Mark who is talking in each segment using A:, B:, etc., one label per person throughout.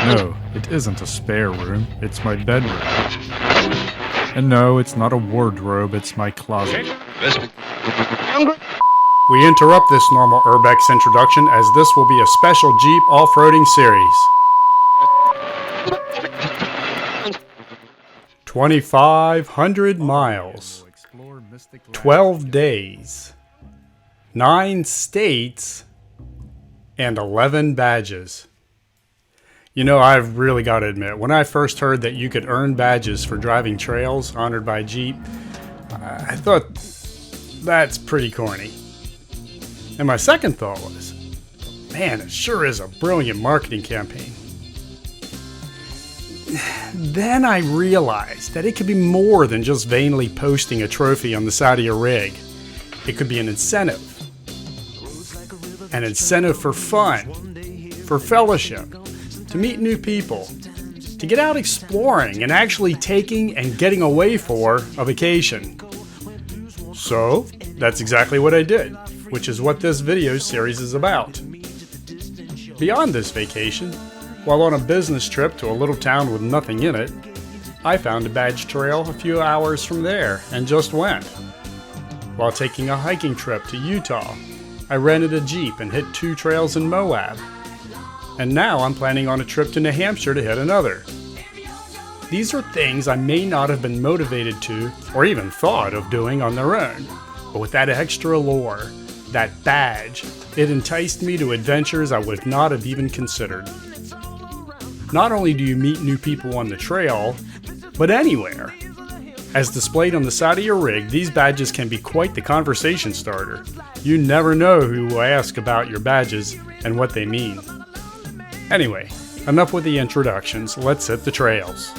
A: No, it isn't a spare room, it's my bedroom. And no, it's not a wardrobe, it's my closet.
B: We interrupt this normal Urbex introduction as this will be a special Jeep off-roading series. 2,500 miles, 12 days, 9 states, and 11 badges. You know, I've really got to admit, when I first heard that you could earn badges for driving trails honored by Jeep, I thought that's pretty corny. And my second thought was, man, it sure is a brilliant marketing campaign. Then I realized that it could be more than just vainly posting a trophy on the side of your rig. It could be an incentive. An incentive for fun, for fellowship, to meet new people, to get out exploring and actually taking and getting away for a vacation. So, that's exactly what I did, which is what this video series is about. Beyond this vacation, while on a business trip to a little town with nothing in it, I found a badge trail a few hours from there and just went. While taking a hiking trip to Utah, I rented a Jeep and hit 2 trails in Moab. And now I'm planning on a trip to New Hampshire to hit another. These are things I may not have been motivated to or even thought of doing on their own, but with that extra allure, that badge, it enticed me to adventures I would not have even considered. Not only do you meet new people on the trail, but anywhere. As displayed on the side of your rig, these badges can be quite the conversation starter. You never know who will ask about your badges and what they mean. Anyway, enough with the introductions, let's hit the trails.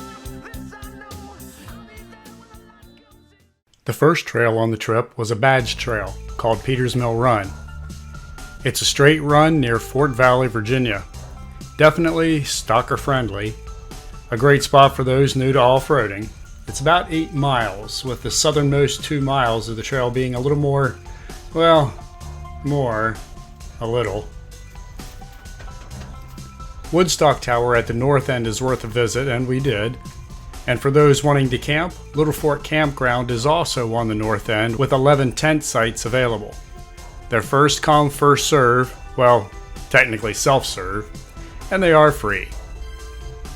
B: The first trail on the trip was a badge trail called Peters Mill Run. It's a straight run near Fort Valley, Virginia. Definitely stalker friendly. A great spot for those new to off-roading. It's about 8 miles, with the southernmost 2 miles of the trail being a little more, well, a little. Woodstock Tower at the north end is worth a visit, and we did. And for those wanting to camp, Little Fort Campground is also on the north end with 11 tent sites available. They're first come, first serve, well, technically self-serve, and they are free.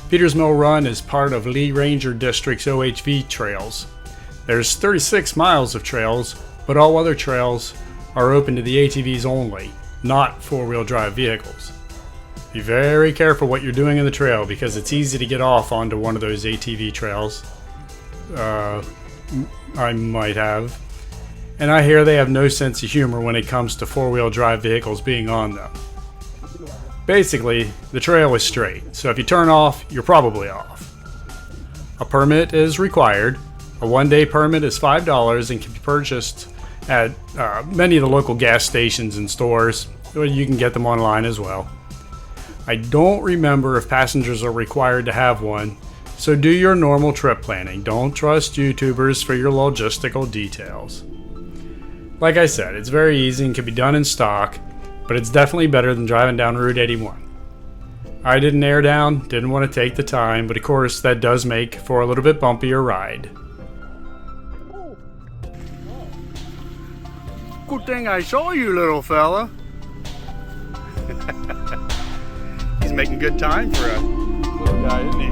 B: Peters Mill Run is part of Lee Ranger District's OHV trails. There's 36 miles of trails, but all other trails are open to the ATVs only, not four-wheel drive vehicles. Be very careful what you're doing in the trail because it's easy to get off onto one of those ATV trails. I might have. And I hear they have no sense of humor when it comes to four-wheel drive vehicles being on them. Basically, the trail is straight, so if you turn off, you're probably off. A permit is required. A one-day permit is $5 and can be purchased at many of the local gas stations and stores. You can get them online as well. I don't remember if passengers are required to have one, so do your normal trip planning. Don't trust YouTubers for your logistical details. Like I said, it's very easy and can be done in stock, but it's definitely better than driving down Route 81. I didn't air down, didn't want to take the time, but of course that does make for a little bit bumpier ride. Good thing I saw you, little fella. He's making good time for a little guy, isn't he?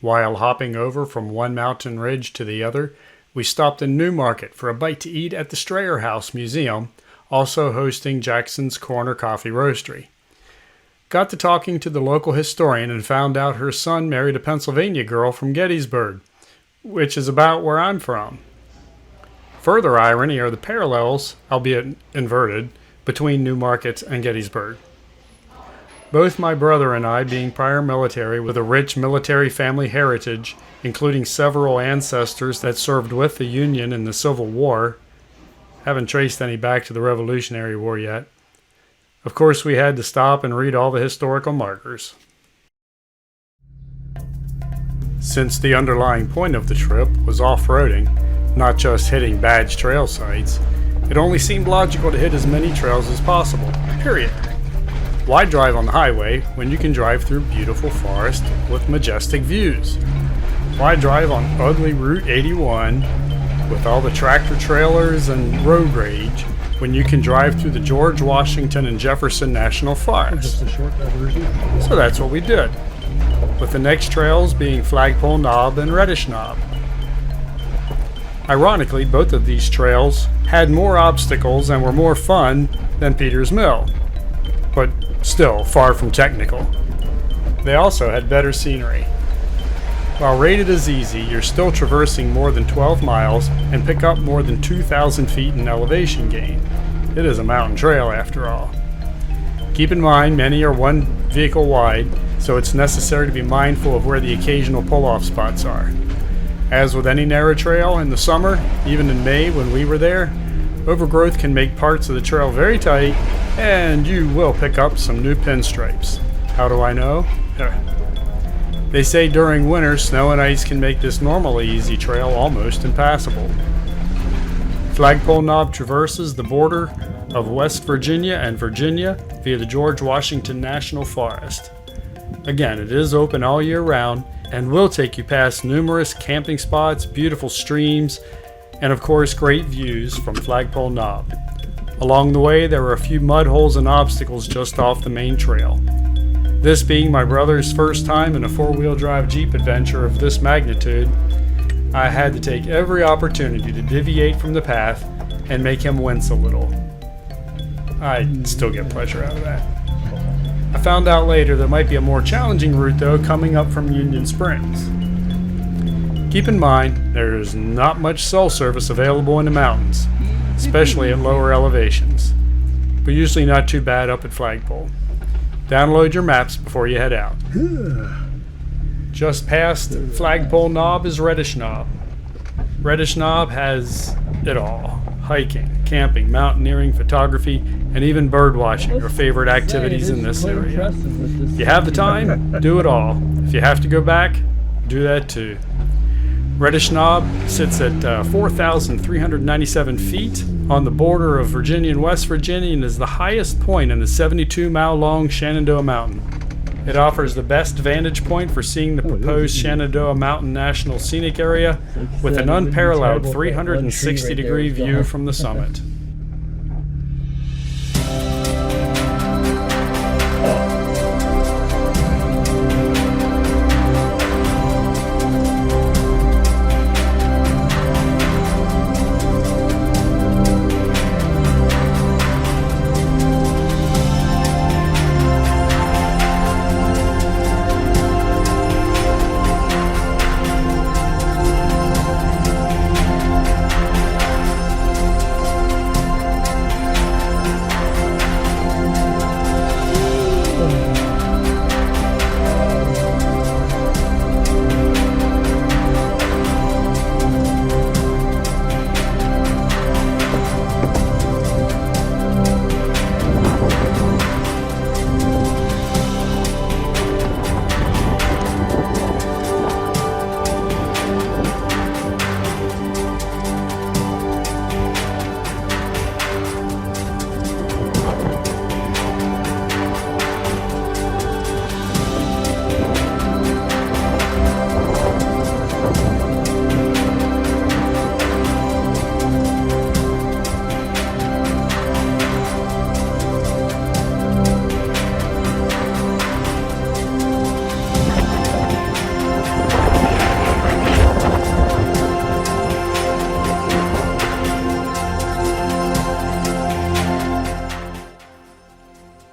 B: While hopping over from one mountain ridge to the other, we stopped in Newmarket for a bite to eat at the Strayer House Museum, also hosting Jackson's Corner Coffee Roastery. Got to talking to the local historian and found out her son married a Pennsylvania girl from Gettysburg, which is about where I'm from. Further irony are the parallels, albeit inverted, between Newmarket and Gettysburg. Both my brother and I, being prior military with a rich military family heritage, including several ancestors that served with the Union in the Civil War, haven't traced any back to the Revolutionary War yet. Of course, we had to stop and read all the historical markers. Since the underlying point of the trip was off-roading, not just hitting badge trail sites, it only seemed logical to hit as many trails as possible, period. Why drive on the highway when you can drive through beautiful forest with majestic views? Why drive on ugly Route 81 with all the tractor trailers and road rage when you can drive through the George Washington and Jefferson National Forests? So that's what we did, with the next trails being Flagpole Knob and Reddish Knob. Ironically, both of these trails had more obstacles and were more fun than Peter's Mill, but still far from technical. They also had better scenery. While rated as easy, you're still traversing more than 12 miles and pick up more than 2,000 feet in elevation gain. It is a mountain trail after all. Keep in mind, many are one vehicle wide, so it's necessary to be mindful of where the occasional pull-off spots are. As with any narrow trail in the summer, even in May when we were there, overgrowth can make parts of the trail very tight, and you will pick up some new pinstripes. How do I know? They say during winter, snow and ice can make this normally easy trail almost impassable. Flagpole Knob traverses the border of West Virginia and Virginia via the George Washington National Forest. Again, it is open all year round and will take you past numerous camping spots, beautiful streams, and of course great views from Flagpole Knob. Along the way, there were a few mud holes and obstacles just off the main trail. This being my brother's first time in a four-wheel drive Jeep adventure of this magnitude, I had to take every opportunity to deviate from the path and make him wince a little. I still get pleasure out of that. I found out later there might be a more challenging route though coming up from Union Springs. Keep in mind, there is not much cell service available in the mountains, especially at lower elevations, but usually not too bad up at Flagpole. Download your maps before you head out. Just past Flagpole Knob is Reddish Knob. Reddish Knob has it all. Hiking, camping, mountaineering, photography, and even bird watching are favorite activities in this area. If you have the time, do it all. If you have to go back, do that too. Reddish Knob sits at 4,397 feet on the border of Virginia and West Virginia and is the highest point in the 72-mile-long Shenandoah Mountain. It offers the best vantage point for seeing the proposed Shenandoah Mountain National Scenic Area with an unparalleled 360-degree view from the summit.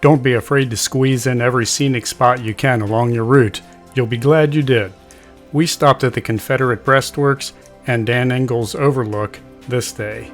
B: Don't be afraid to squeeze in every scenic spot you can along your route. You'll be glad you did. We stopped at the Confederate breastworks and Dan Engel's Overlook this day.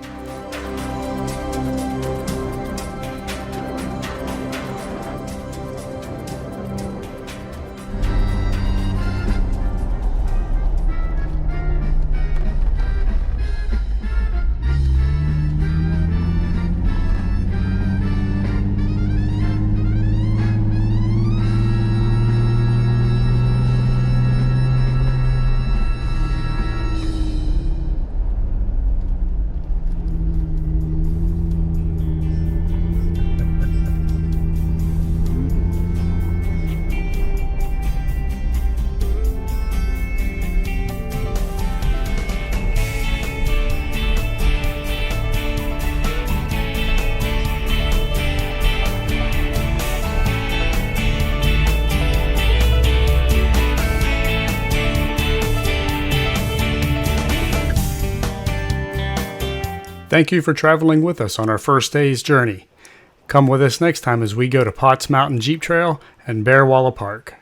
B: Thank you for traveling with us on our first day's journey. Come with us next time as we go to Potts Mountain Jeep Trail and Bear Wallow Park.